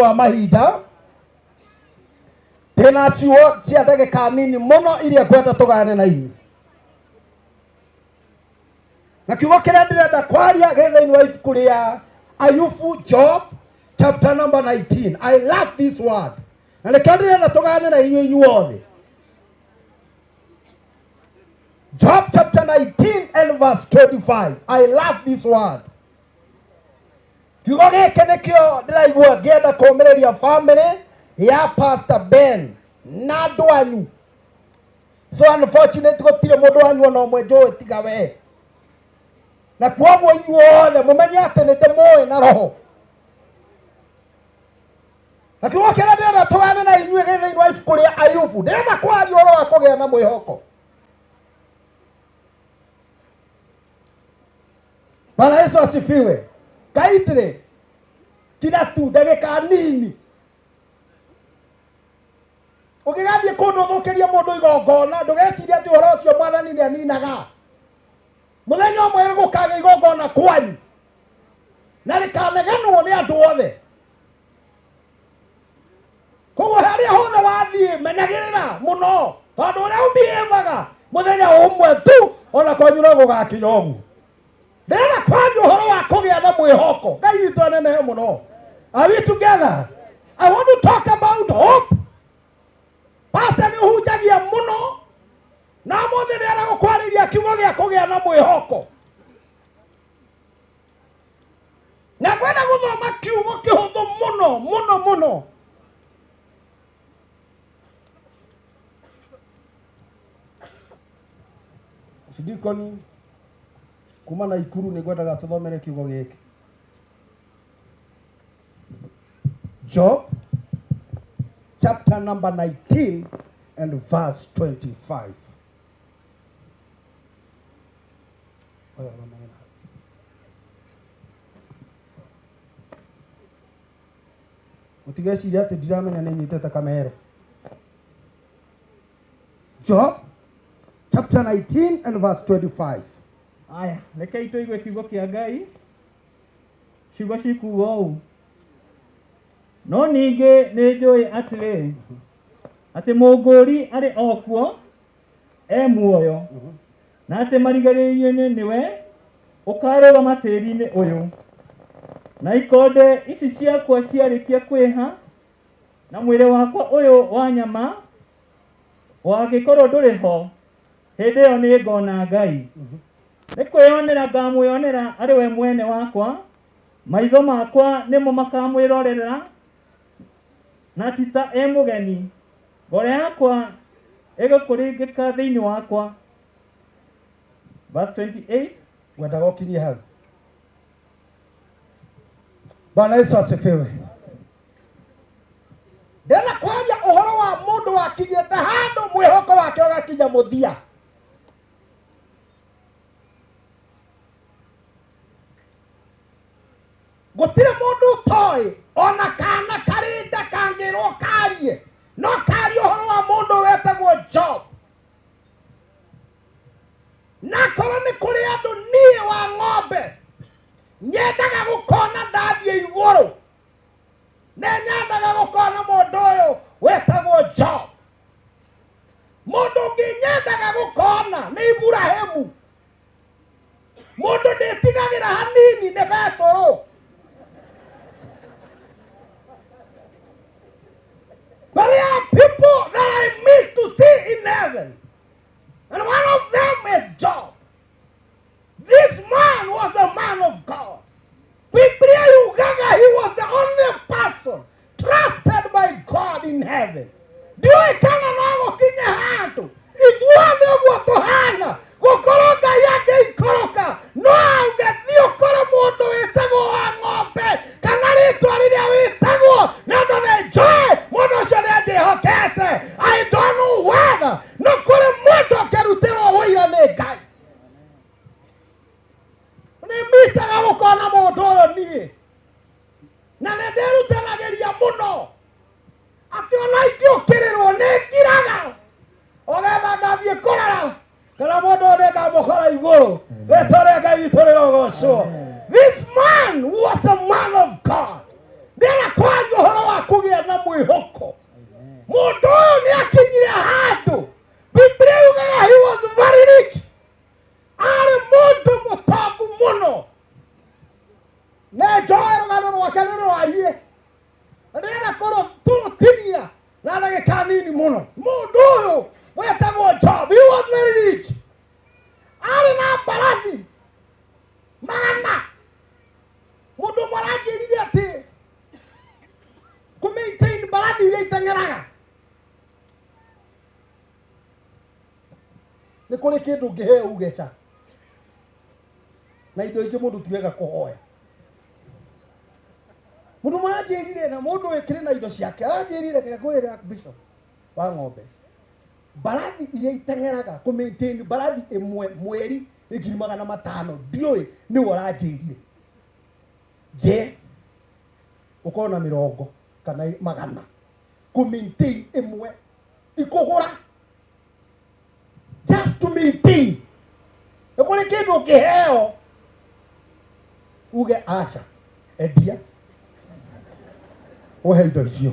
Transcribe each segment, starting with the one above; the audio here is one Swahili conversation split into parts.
wa mahinda ndina ciugo cia ndagika nini muno iria kwenda tugane na inyuĩ, na kiugo kiria ndirenda kwaria gĩthĩinĩ wa ibuku rĩa Ayubu, Job chapter number 19. I love this word, na nĩkĩo ndirenda tugane na inyuĩ inyuothe. Job chapter 19 and verse 25. I love this word. Kiugo gĩkĩ nĩkĩo ndĩraigua ngĩenda kũũmĩrĩria family ya Pastor Ben na andũ anyu. So unfortunately gũtirĩ mũndũ wanyu ona ũmwe njũĩ tiga we, na kuoguo inyuothe mũmenye atĩ nĩ ndĩmũĩ na roho. Na kiugo kĩrĩa ndĩrenda tũgane na inyuĩ gĩthĩinĩ wa ibuku rĩa Ayubu, ndĩrenda kwaria ũhoro wa kũgĩa na mwĩhoko. Bwana Yesu asifiwe. Kaitire kila tu ndagĩka nini ũngĩgathiĩ kũndũ ũthũkĩrie mũndũ igongona, ndũgecirie atĩ ũhoro ũcio Mwathani nĩ aninaga. Mũthenya ũmwe gũkagĩa igongona kwanyu na rĩkanegenwo nĩ andũ othe. Koguo harĩa hothe wathiĩ menyagĩrĩra mũno, tondũ ũrĩa ũmĩhĩvaga mũthenya ũmwe tu ona kwanyu no gũgakinya ũguo. Ndĩrenda kwaria ũhoro wa kũgĩa na mwĩhoko. Ngai witũ anenehe mũno. Are we together? I want to talk about hope. Pastor nĩ ũhunjagia mũno, na mũthĩ ndĩrenda gũkwarĩria kiugo gĩa kũgĩa na mwĩhoko. Na kwenda gũthoma kiugo kĩhũthũ mũno mũno mũno. Sidikoni kuma na Ikuru nĩ ngwendaga tũthomere kiugo gĩkĩ. Job chapter number 19 and verse 25. Mũtigecirie atĩ ndiramenya nĩ nyitĩte kamero. Job chapter 19 and verse 25. Aya, rekei tũigue kiugo kĩa Ngai. Ciugo cikuuga ũũ: no ningĩ nĩ njũĩ atĩrĩ, atĩ mũngũri arĩ o kuo muoyo, na atĩ marigĩrĩrio-inĩ nĩwe ũkarũgama tĩĩri-inĩ ũyũ. Na ikonde ici ciakwa ciarĩkia kwĩha, na mwĩrĩ wakwa ũyũ wa nyama wangĩkorwo ndũrĩ ho, hĩndĩ ĩyo nĩ ngona Ngai. Nĩ kwĩyonera ngamwĩyonera arĩ we mwene wakwa, maitho makwa nĩmo makamwĩrorera, na ti ta mũgeni. Ngoro yakwa ĩgũkũringĩka thĩinĩ wakwa. Verse 28. Wendaga ũkinyie hau. Bwana Yesu asifiwe. Ndĩrenda kwaria ũhoro wa mũndũ wakinyĩte handũ mwĩhoko wake ũgakinya mũthia. Gũtirĩ mũndũ ũtoĩ ona kana karinda kangĩrwo karie, no karie ũhoro wa mũndũ wetagwo Job. Na korwo nĩ kũrĩ andũ niĩ wa ng'ombe nyendaga gũkona ndathiĩ igũrũ, nĩ nyendaga gũkona mũndũ ũyũ wetagwo Job. Mũndũ ũngĩ nyendaga gũkona nĩ Iburahĩmu. Mũndũ ndĩtigagĩra hanini nĩ Petero. But there are people that I miss to see in heaven. And one of them is Job. This man was a man of God. Biblia yugaga, he was the only person trusted by God in heaven. Ndiyo ikana nago kinye hantu. Iguane uguatuhana. Gukoroga yake ikoroka. No augethi ukoro mundu wetagwo wa ng'ombe. Kana ritwa riria wetagwo. Nando nĩ njũĩ mũndũ ũcio nĩ andĩhokete. I don't know whether no kũrĩ mũndũ ũkĩrutĩrwo wũira nĩ Ngai. Nĩ misaga gũkona mũndũ ũyũ niĩ. Na nĩ ndĩrutanagĩria mũno atĩ ona ingĩũkĩrĩrwo nĩ ngiraga. Ogetha ngathiĩ kũrora kana mũndũ ũyũ nĩ ngamũkora igũrũ. Rĩtwa rĩa Ngai witũ rĩrogocwo. muno mundu uyu wetagwo Job. He was very rich. Ari na mbarathi magana. Mundu mwarangirire ati kumaintain mbarathi iria iteng'eraga nĩ kũrĩ kĩndũ ũngĩheo uge ca na indo ingĩ mũndũ tiwega kũhoya. Mũndũ mũranjĩrire na mũndũ wĩkĩrĩ na indo ciake aranjĩrire kekwĩra Bishop wa ng'ombe mbarathi iria iteng'eraga kũmaintain mbarathi ĩmwe mweri nĩ 500,000 ndiũĩ nĩwe ũranjĩrire. Je ũkorwo na 100 kana 100 kũmaintain ĩmwe ikũgũra just to maintain. Nĩ kũrĩ kĩndũ ũngĩheo uge aca endia ũhe indo icio.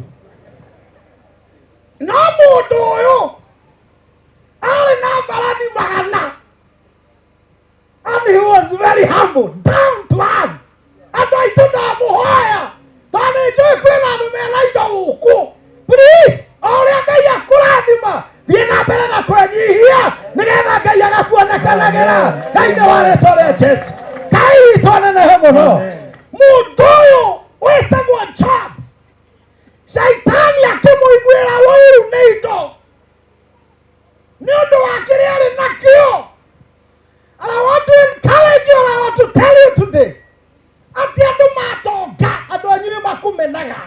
No mũndũ ũyũ arĩ na mbarathi magana and he was very humble, down to earth. Andũ aitũ ndamũhoya tondũ nĩnjũĩ kwĩna andũ mena indo gũkũ. Please o ũrĩa Ngai akũrathima thiĩ na mbere na kwĩnyihia nĩgetha Ngai agakuonekanagĩra thĩinĩ wa rĩĩtwa rĩa Jesũ. Ngai witũ anenehe mũno. Mũndũ ũyũ wĩtagwo Job, Shaitani akĩmũiguĩra ũiru nĩ indo nĩ ũndũ wa kĩrĩa arĩ nakĩo. And I want to encourage you and I want to tell you today atĩ andũ matonga andũ anyu nĩ makũmenaga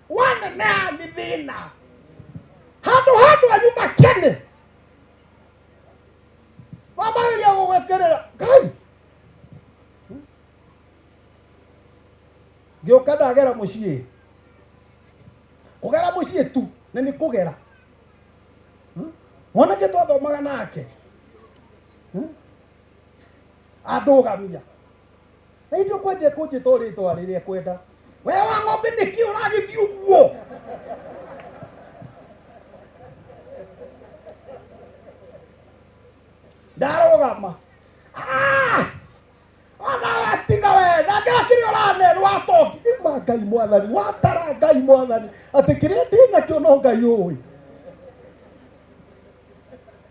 waneneha nĩ thĩna. Handũ anyu makene mamagĩria gũgweterera Ngai. Ngĩũka ndagera mũciĩ kũgera mũciĩ tu na nĩ kũgera mwanake twathomaga nake andũgamia na ithuĩ kwenje kũnjĩta rĩĩtwa rĩrĩa kwenda. We wa ng'ombe nĩkĩ ũragĩthiĩ ũguo? Ndarũgama ona watiga we na ngera kĩrĩa ũranerwo atoki ima Ngai Mwathani watara Ngai Mwathani atĩ kĩrĩa ndĩnakĩo no Ngai ũĩ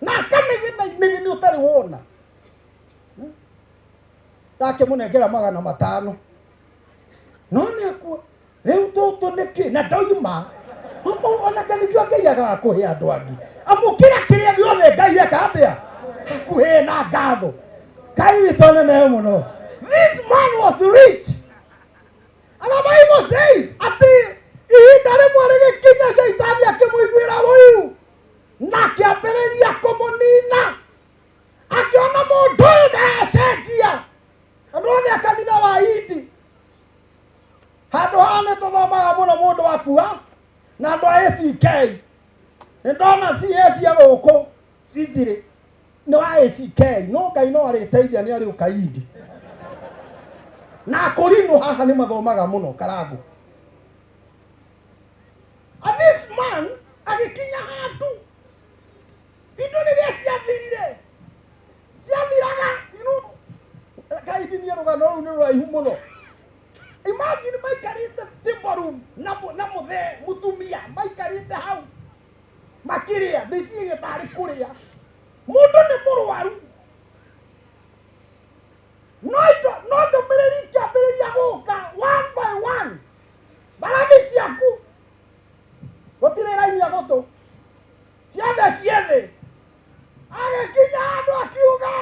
na akamĩgĩ nĩ ũtarĩ wona. Ndakĩmũnengera 500 no nĩakua rĩu tũtũ nĩkĩ na ndoima onake nĩkĩo Ngai agakũhe andũ angĩ amũkĩra kĩrĩa gĩothe Ngai eka atĩa hakuhĩ na ngatho. Ngai witũ anenehe mũno. This man was rich and the Bible says atĩ ihinda rĩmwe rĩgĩkinya Shaitani akĩmũiguĩra ũiru na akĩambĩrĩria kũmũnina akĩona mũndũ ũyũ ndacenjia. Andũ othe a kanitha wa Indi handũ haha nĩ tũthomaga mũno mũndũ wa kua na andũ a ACK. Nĩ ndona CS cia gũkũ Cicirĩ nĩ wa ACK no Ngai no arĩteithia nĩ arĩ ũka Indi na akũrinwo haha nĩ mathomaga mũno Karagũ. And this man agĩkinya handũ indo rĩrĩa ciathiraga Ngai ndinie rũgano rũu nĩ rũraihu mũno. Imagine maikarĩte timber room na mũtumia maikarĩte hau makĩrĩa ndĩciĩ gĩtarĩ kũrĩa mũndũ nĩ mũrwaru no ndũmĩrĩri ikĩambĩrĩria gũka one by one. Mbarathi ciaku gũtirĩ raini ya gũtũ ciothe ciethĩ. Agĩkinya handũ akiuga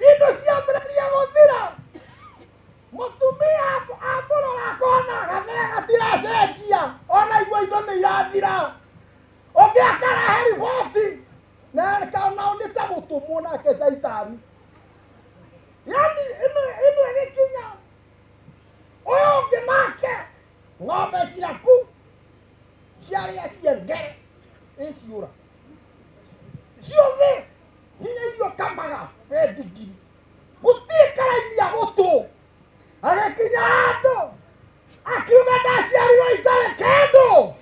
indo ciambĩrĩria gũthira. Mũtumia amũrora akona gathĩa gatiracenjia ona igua indo nĩ irathira. Ũngĩ akarehe riboti na nao nĩ ta gũtũmwo nake Shaitani. Yani ĩno ĩgĩkinya ũyũ ũngĩ nake ng'ombe ciaku ciarĩa ciengere ĩciũra ciothe hinya irio kamaga ndigiri gũtirĩ karaini ya gũtũ. Agĩkinya handũ akiuga ndaciarirwo itarĩ kĩndũ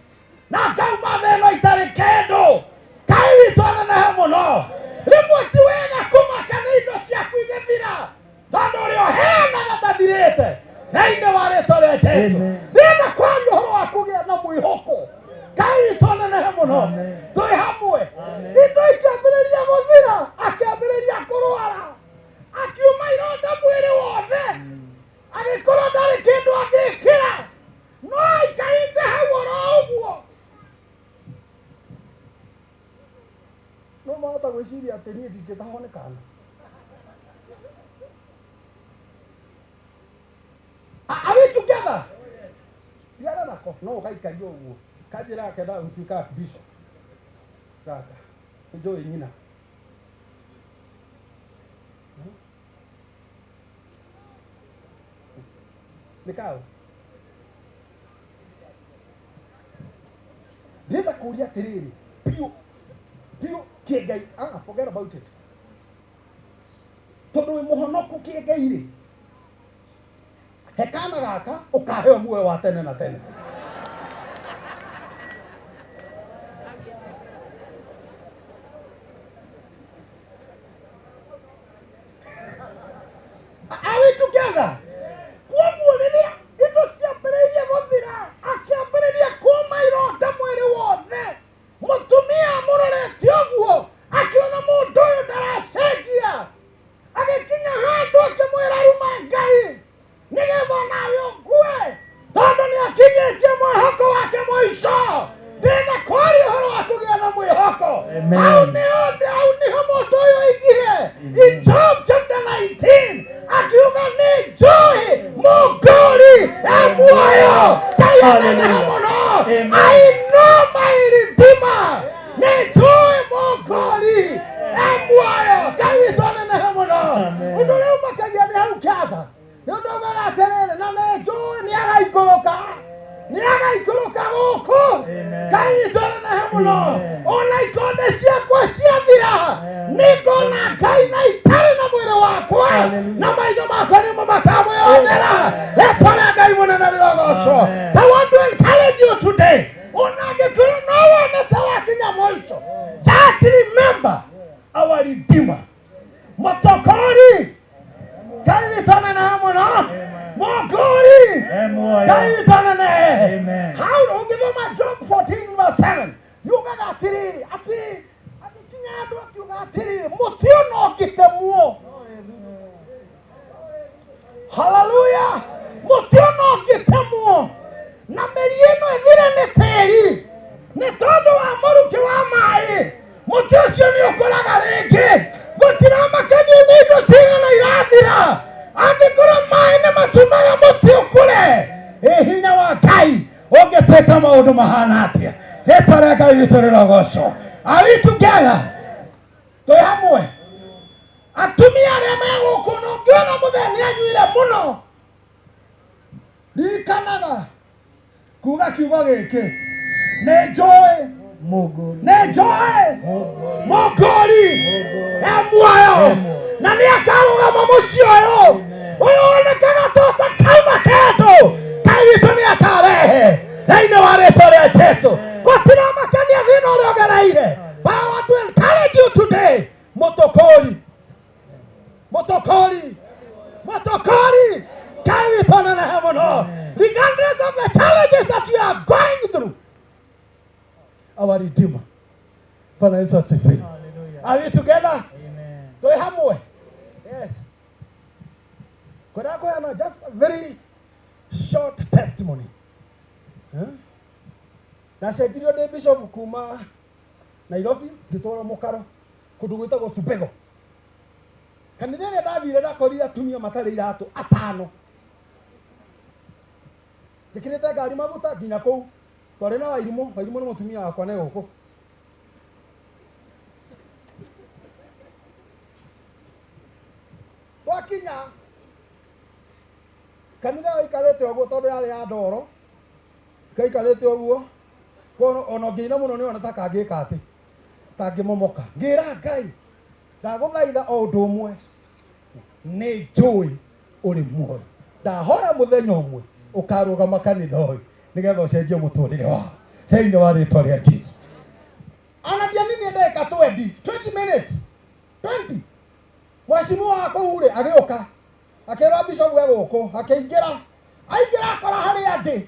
na ngauma thĩ ĩno itarĩ kĩndũ. Ngai witũ anenehe mũno. Rĩmwe ti wega kũmaka nĩ indo ciaku igĩthira tondũ ũrĩa ũheanaga ndathirĩte thĩinĩ wa rĩĩtwa rĩa Jesũ. Ndĩrenda kwaria ũhoro wa kũgĩa na mwĩhoko. Ngai witũ muno Amen. twi hamwe Amen. indo ikiambĩrĩria gũthira akĩambĩrĩria kũrwara akiuma ironda mwĩrĩ wothe agĩkorwo ndarĩ kĩndũ angĩkĩra no aikarĩte hau oro ũguo no mahota gwĩciria atĩ niĩ ndingĩtahonekana Are we together? Tiara nako no ũgaikaria ũguo kanjĩra yake nda gũtuĩka bishop kaka njũĩ nyina nĩkaũ ndĩrenda kũria atĩrĩrĩ piũ kĩengai forget about it tondũ wĩ mũhonoku kĩengai-rĩ hekana gaka ũkaheo muoyo wa tene na tene Are we together? Koguo rĩrĩa indo ciambĩrĩirie gũthira akĩambĩrĩria kuuma ironda mwĩrĩ wothe mũtumia mũrorete ũguo akĩona mũndũ ũyũ ndaracenjia agĩkinya handũ akĩmwĩra ruma Ngai nĩgetha nawe ũkue tondũ nĩakinyĩtie mwĩhoko wake mũico ndĩna kwaria ũhoro wa kũgĩa na mwĩhoko hau nĩho mũndũ ũyũ oigire in Job chapter 19 akiuga nĩ njũĩ mũngũri muoyo Ngai anene mũno I know my redeemer nĩ njũĩ mũngũri muoyo Ngai witũ anene mũno ũndũ ũrĩa ũmakagia nĩ hau kĩanda nĩ ũndũ ũmera atĩrĩrĩ na nĩ njũĩ nĩagaikũrũka gũkũ Ngai witũ anene mũno ona ikonde ciakwa ciathira nĩngona Ngai na itarĩ na mwĩrĩ wakwa na maitho makwa nĩmo makamwĩonera rĩtwa rĩa Ngai mũnene rĩrogocwo I want to encourage you today ona angĩkorwo no wonete wakinya mũico just remember our redeemer mũtokori Ngai witũ anene mũno mũngũri Ngai witũ anene hau ũngĩthoma Job 14:7 yugaga atĩrĩrĩ agĩkinya andũ akiuga atĩrĩrĩ mũtĩ ũno ũngĩtemwo haleluya mũtĩ ũno ũngĩtemwo na mĩri ĩno ĩthire nĩ tĩri nĩ tondũ wa mũrukĩ wa maĩ mũtĩ ũcio nĩ ũkũraga rĩngĩ gũtiramakania nĩ indo cigana irathira angĩkorwo maĩ nĩ matumaga mũtĩ ũkũre hinya wa Ngai ũngĩtwĩka maũndũ mahana atĩa rĩtwa rĩa Ngai witũ rĩrogocwo Are we together? Twĩ hamwe atumia arĩa me gũkũ na ũngĩona mũthee nĩanyuire mũno ririkanaga kuga kiugo gĩkĩ nĩ njũĩ mũngũri muoyo na nĩakarũgama mũciĩ ũyũ wonekaga tota kauma kendo Ngai witũ nĩakarehe thĩinĩ wa rĩtwa rĩa Jesũ gũtiramakania thĩna ũrĩa ũgereire but I want to encourage you today mũtũkũri Ngai witũ anene mũno regardless of the challenges that you are going through our redeemer Bwana Yesu asifiwe. Are we together? Twĩ hamwe? Yes. Kwenda just a very short testimony. Nacenjirio ndĩ bishop kuma Nairobi ngĩtwarwo mũkaro kũndũ gwĩtagwo Supego. Kanitha ĩrĩa ndathire ndakorire atumia matarĩ iratũ 5 njĩkĩrĩte ngari maguta nginya kũu twarĩ na Wairimũ nĩ mũtumia wakwa nĩ gũkũ twakinya kanitha waikarĩte ũguo tondũ yarĩ ya ndoro kaikarĩte ũguo ona ngĩina mũno nĩona ta kangĩka atĩ kangĩmomoka ngĩra Ngai ndagũthaitha o ũndũ ũmwe nĩ njũĩ ũrĩ muoyo ndahoya mũthenya ũmwe ũkarũgama kanitha ũyũ nĩgetha ũcenjie mũtũrĩre wao thĩinĩ wa rĩtwa rĩa Jesũ ona ndianini ndagĩka 20 minutes 20 mwecimu wa kũu-rĩ agĩũka akĩra bishop we gũkũ akĩingĩra akora harĩa ndĩ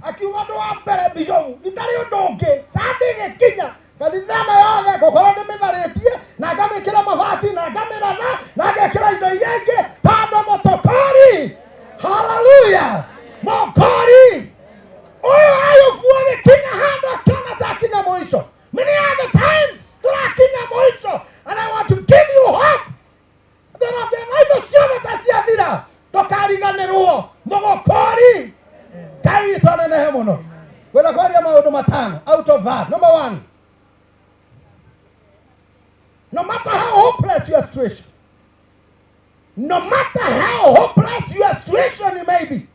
akiuga ndo wa mbere bishopu itari undu ungi sandi gikinya kanithana yothe gukorwo ndimitharĩtie na ngamĩkĩra mabati na ngamiratha na ngekĩra indo iria ingĩ tondũ mũtũkori. Haleluya! Mũkori ũyũ Ayubu agĩkinya handũ akĩona takinya mũico. Many other times tũrakinya mũico, and I want to give you hope that indo ciothe ta ciathira ndũkariganĩrwo mũgũkori. Ngai witũ anenehe mũno. Ngwenda kwaria maũndũ matano out of that. Number one, no matter how hopeless your situation, no matter how hopeless your situation may be,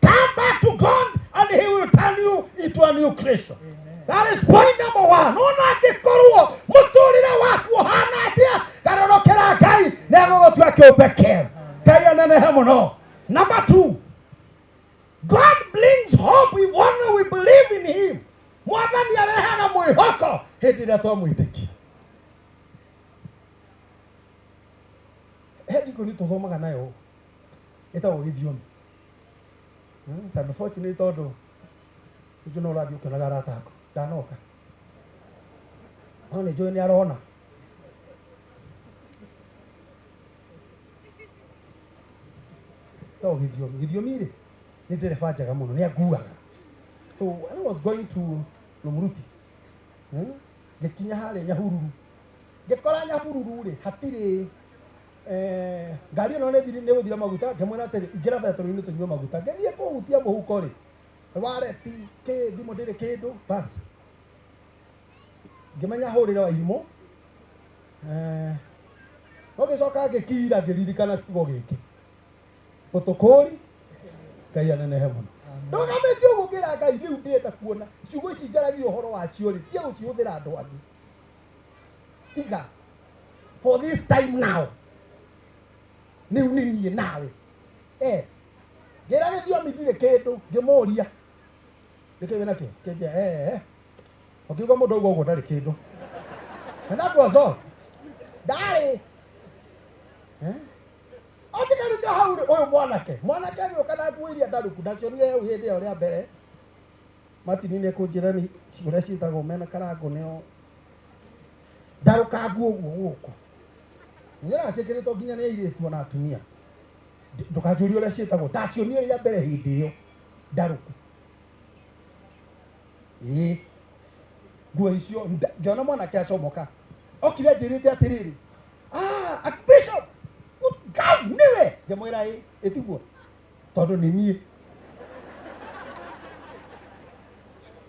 come back to God and He will turn you into a new creation. Amen. That is point number one. Unagikorwo muturire waku hana atia garorokera Ngai nĩagũgũtua kĩũmbe kĩerũ. Ngai anenehe mũno. Number two, God brings hope if only we believe in Him. Mwathani arehaga mwĩhoko hĩndĩ ĩrĩa twamwĩtĩkia. Hejiko ni tũthomaga nayo ĩtagwo gĩthiomi. Unfortunately tondũ ũcio no ũrathiĩ ũkĩonaga arata aku ndanoka. No nĩ njũĩ nĩ arona. Ĩtagwo gĩthiomi. Gĩthiomi rĩ nĩ ndereba njega mũno nĩ akuaga. So when I was going to Lumuruti, ngĩkinya harĩa Nyahururu, ngĩkora Nyahururu rĩ hatirĩ ngari ĩno nĩ gũthira maguta, ngĩmwĩra atĩrĩ ingĩra betũrũ-inĩ tũnyue maguta. Ngĩthiĩ kũhutia mũhuko rĩ wareti thimũ ndĩrĩ kĩndũ basi. Ngĩmenya hũrĩre wa irimũ. No ngĩcoka ngĩkira ngĩririkana kiugo gĩkĩ. Mũtũkũri Ngai anenehe mũno. Ndũgamĩte ũguo ngĩra Ngai rĩu ndĩrenda kuona ciugo ici njaragia ũhoro wacio rĩ tia gũcihũthĩra andũ angĩ. Tiga for this time now. Ni niĩ nawe. Ngĩra gĩthiomi ndirĩ kĩndũ ngĩmũria. Nĩkĩĩ wĩna kĩo? Kĩnjĩra ũkiuga mũndũ auga ũguo ndarĩ kĩndũ. And that was all. Ndarĩ. Otikarĩte hau ũyũ mwanake agĩũka na nguo iria ndarũku ndacionire hau hĩndĩ ĩyo rĩa mbere. Matini nĩkũnjĩra nĩ ũrĩa ciĩtagwo mena karango nĩo ndarũka nguo ũguo gũkũ. Nĩra ciĩkĩrĩtwo nginya nĩ airĩtu ona atumia. Ndũkanjũrie ũrĩa ciĩtagwo ndacionire rĩa mbere hĩndĩ ĩyo ndarũku. Nguo icio ngĩona mwanake acomoka. Okire njĩrĩte atĩrĩrĩ. Archbishop Ngai nĩwe. Ngĩmwĩra ĩtiguo tondũ nĩ niĩ.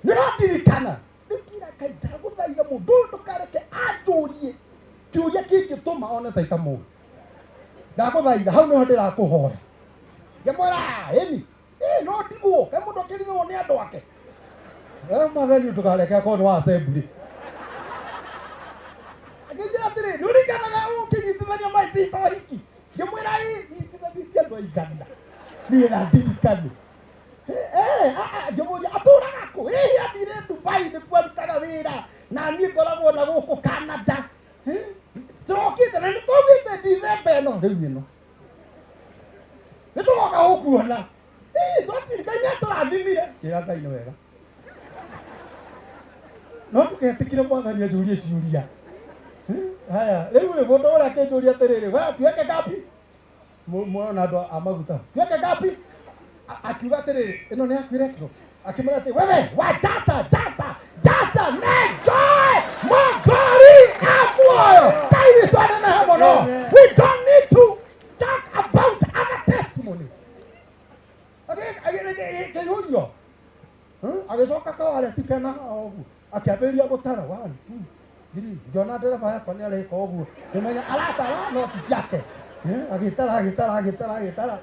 Nĩratirikana nĩkira Ngai ndagũthaitha mũndũ ũyũ ndũkareke anjũrie kĩũria kĩngĩtũma one ta itamũĩ. Ndagũthaitha hau nĩho ndĩrakũhoya. Ngĩmwĩra ĩni no ndigwo he mũndũ akĩrigwo nĩ andũ ake. Matheni ndũkareke akorwo nĩ wa assembly. Akĩnjĩra atĩrĩ nĩũringanaga ũkĩnyitithania maicito hiki. Ngĩmwĩra nyitithanĩtie andũ aigana niĩ na ndirikane. Ngĩmũria atũraga kũ? Athire Dubai nĩkuo arutaga wĩra na niĩ ngoragwo na gũkũ Canada. Tũrokĩte na nĩtũthiĩte December ĩno rĩu ĩno. Nĩtũgoka gũkuona. Twatirikania tũrathimire. Kĩra Ngai nĩ wega. No ndũgetĩkire Mwathani anjũrie ciũria. Haya, rĩu rĩ mũndũ ũrĩa akĩnjũria atĩrĩrĩ, we tuĩke ngapi? Mwana andũ a maguta. Tuĩke ngapi? Akiuga atĩrĩrĩ, ĩno nĩ yaku ĩrekĩrwo. Akĩmwĩra atĩ wewe jaza nenjoe Mũkori amuoyo. Ngai witũ anenehe mũno. We don't need to talk about other testimonies. Akĩyũrio. Agĩcoka kawarĩa tikena ũguo. Akĩambĩrĩria gũtara 1, 2, 3. Ngĩona ndereba yakwa nĩ areka ũguo. Ngĩmenya aratara noti ciake. Agĩtara.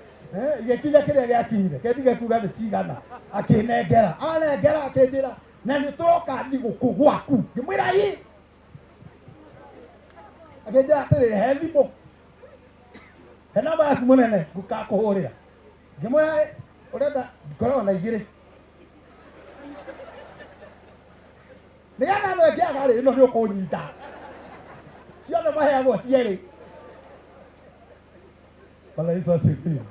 Igĩkinya kĩrĩa gĩakinyire. Kĩndige kuga nĩ cigana. Akĩnengera. Anengera akĩnjĩra na nĩtũroka gũkũ gwaku. Ngĩmwĩra ĩ. Akĩnjĩra atĩrĩrĩ he thimũ. He namba yaku mũnene ngũkakũhũrĩra. Ngĩmwĩra ũrenda ngoragwo na igĩrĩ. Nĩgetha no ngĩaga rĩ ĩno nĩ ũkũnyita. Ciothe maheagwo cierĩ. Bwana Yesu asifiwe.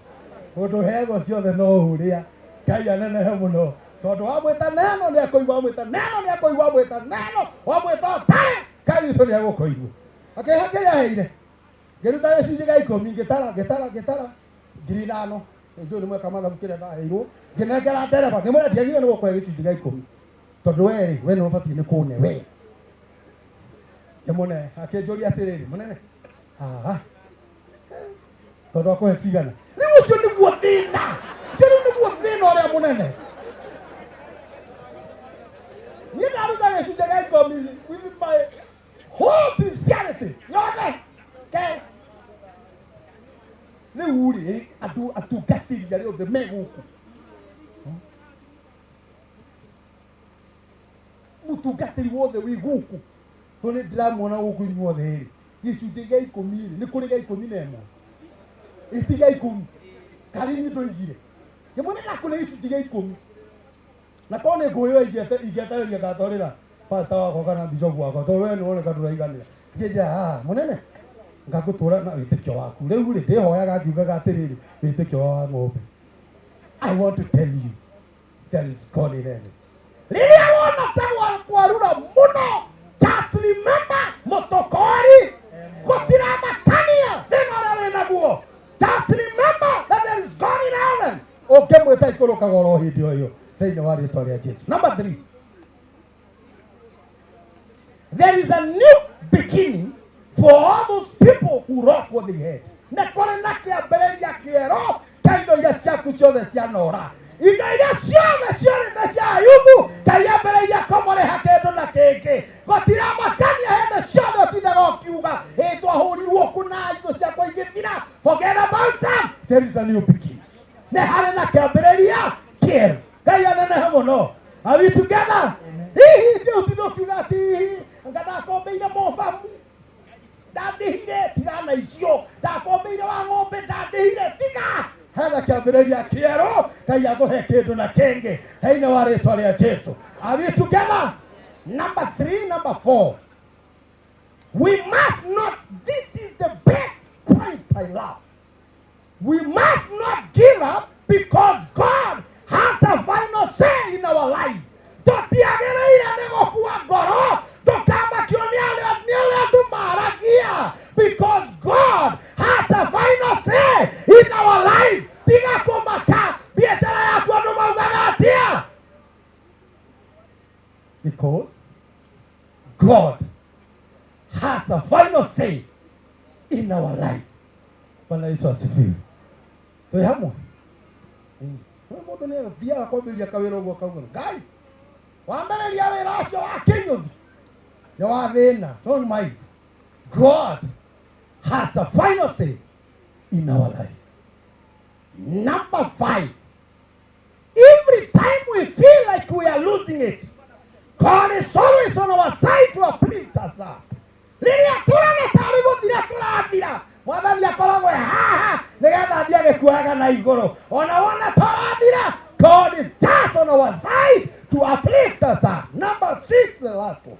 Mũndũ heagwo ciothe no ũrĩa. Ngai anenehe mũno. tondu wamwita neno ni akuigua, wamwita neno ni akuigua, wamwita neno wamwita tare Ngai witũ nĩ agũkũigua. Akĩha kĩrĩa heire ngĩruta gĩcunjĩ gĩa 10 ngĩtara 5,000 njũĩ nĩ mweka mathabu kĩrĩa ndaheirwo ngĩnengera ndereba ngĩmwĩra ndiagire nĩ gũkũhe gĩcunjĩ gĩa 10 tondũ we nĩ ũbatiĩ nĩ kũne we ngĩmũne akĩnjũria atĩrĩrĩ mũnene tondũ akũhe cigana rĩu ũcio nĩguo thĩna ũrĩa mũnene. Niĩ ndaruta gĩcunjĩ gĩa 10 with my whole sincerity yothe rĩu rĩ andũ atungatĩri arĩa othe me gũkũ mũtungatĩri wothe wĩ gũkũ tondũ nĩ ndĩramuona gũkũ inyuothe rĩ gĩcunjĩ gĩa 10 rĩ nĩ kũrĩ gĩa 11 ĩti gĩa 10 karĩni ndũigire ngĩmwĩra kũrĩ gĩcunjĩ gĩa 10 na korwo nĩ ngũĩo ingĩeterĩria ngatwarĩra pastor wakwa kana bishop wakwa tondũ we nĩwoneka ndũraiganĩra ngĩnjĩra mũnene ngagũtũra na wĩtĩkio waku rĩu rĩ ndĩhoyaga ngiugaga atĩrĩrĩ wĩtĩkio wa ng'ombe. I want to tell you there is God in heaven. Rĩrĩa wona ta kwarura mũno just remember mũtokori gũtiramakania thĩna ũrĩa wĩ naguo. Just remember that there is God in heaven. Ũngĩmwĩta ikũrũkaga oro hĩndĩ o ĩyo thĩinĩ wa rĩĩtwa rĩa Jesũ. Number 3, there is a new beginning for all those people who rock what they had. Na kore na kĩambĩrĩria kĩerũ kĩa indo iria ciaku ciothe cianora. Indo iria ciothe na cia Ayubu kĩambĩrĩria kũmũrĩha kĩndũ na kĩngĩ. Gũtiramakania hĩndĩ ciothe ũtindaga ũkiuga twahũrirwo kuna indo ciakwa igĩthira. Forget about them. There is a new beginning. Nĩ harĩ na kĩambĩrĩria kĩerũ. Ngai anenehe mũno. Are we together? Hihi nĩ ũtinũkiuga atĩ hihi ngadakombeire mũbamu ndandĩhire tigana icio ndakombeire wa ng'ombe ndandĩhire tiga. Hena kĩambĩrĩria kĩerũ Ngai agũhe kĩndũ na kĩngĩ thĩinĩ wa rĩĩtwa rĩa Jesũ. Are we together? Number 3, number 4. We must not, this is the best point I love. We must not give up because God has a final say in our life. Tũtiagĩrĩire nĩ gũkua ngoro tũkambakio nĩ arĩa tũmaragia because God has a final say in our life. Tiga kũmaka biacara yaku andũ maugaga atĩa. Because God has a final say in our life. Bwana Yesu asifiwe. Twĩ hamwe. Mũndũ nĩ athiaga kwambĩrĩria kawĩra ũguo kauga Ngai wambĩrĩria wĩra ũcio wa kĩnyũthi nĩ wa thĩna. Don't mind. God has a final say in our life. Number 5. Every time we feel like we are losing it, God is always on our side to uplift us up. Rĩrĩa tũrona tarĩ gũthira tũrathira Mwathani akoragwo haha nĩgetha athiĩ agĩkuaga na igũrũ. Ona wona tũrathira God is just on our side to uplift us up. Number 6, the last one.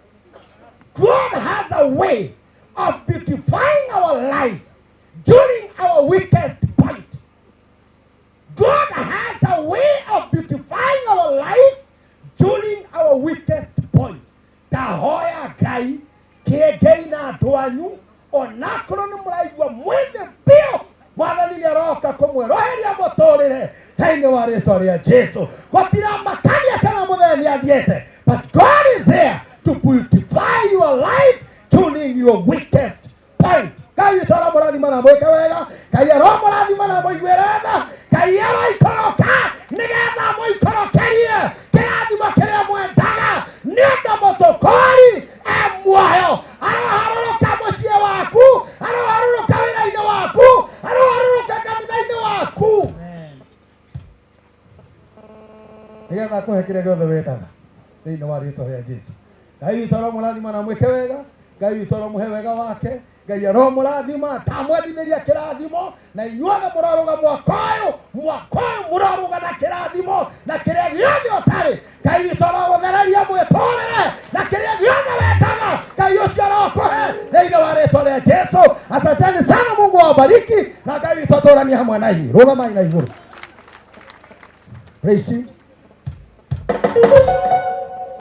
God has a way of beautifying our lives during our weakest point. God has a way of beautifying our lives during our weakest point. Tahoya Ngai kĩengei na andũ anyu onakorwo nĩ mũraigua mwĩthĩ biũ Mwathani nĩ aroka kũmweroheria mũtũrĩre thĩinĩ wa rĩĩtwa rĩa Jesũ. Gũtiramakania kana mũthenya nĩ athiĩte, but God is there to beautify your life during your weakest point. Ngai witũ aramũrathima na mwĩke wega. Ngai aramũrathima na mũiguĩre tha. Ngai aroikoroka nĩgetha mũikorokerie kĩrathimo kĩrĩa mwendaga nĩ ũndũ mũtũkori muoyo aroharũrũka mũciĩ waku, aroharũrũka wĩra-inĩ waku, aroharũrũka kanitha-inĩ waku nĩgetha akũhe kĩrĩa gĩothe wendaga thĩinĩ wa rĩĩtwa rĩa Jesũ. Ngai witũ aromũrathima na mwĩke wega. Ngai witũ aromũhe wega wake. Ngai aromũrathima atamwendithĩria kĩrathimo na inyuothe mũrarũga mwaka ũyũ mũrarũga na kĩrathimo na kĩrĩa gĩothe ũtarĩ. Ngai witũ arogũthereria mwĩtũrĩre na kĩrĩa gĩothe wendaga Ngai ũcio arokũhe thĩinĩ wa rĩĩtwa rĩa Jesũ. Asanteni sana, Mungu awabariki na Ngai witũ atũranie hamwe na inyuĩ. Rũgamai na igũrũ. Praise him. Amen.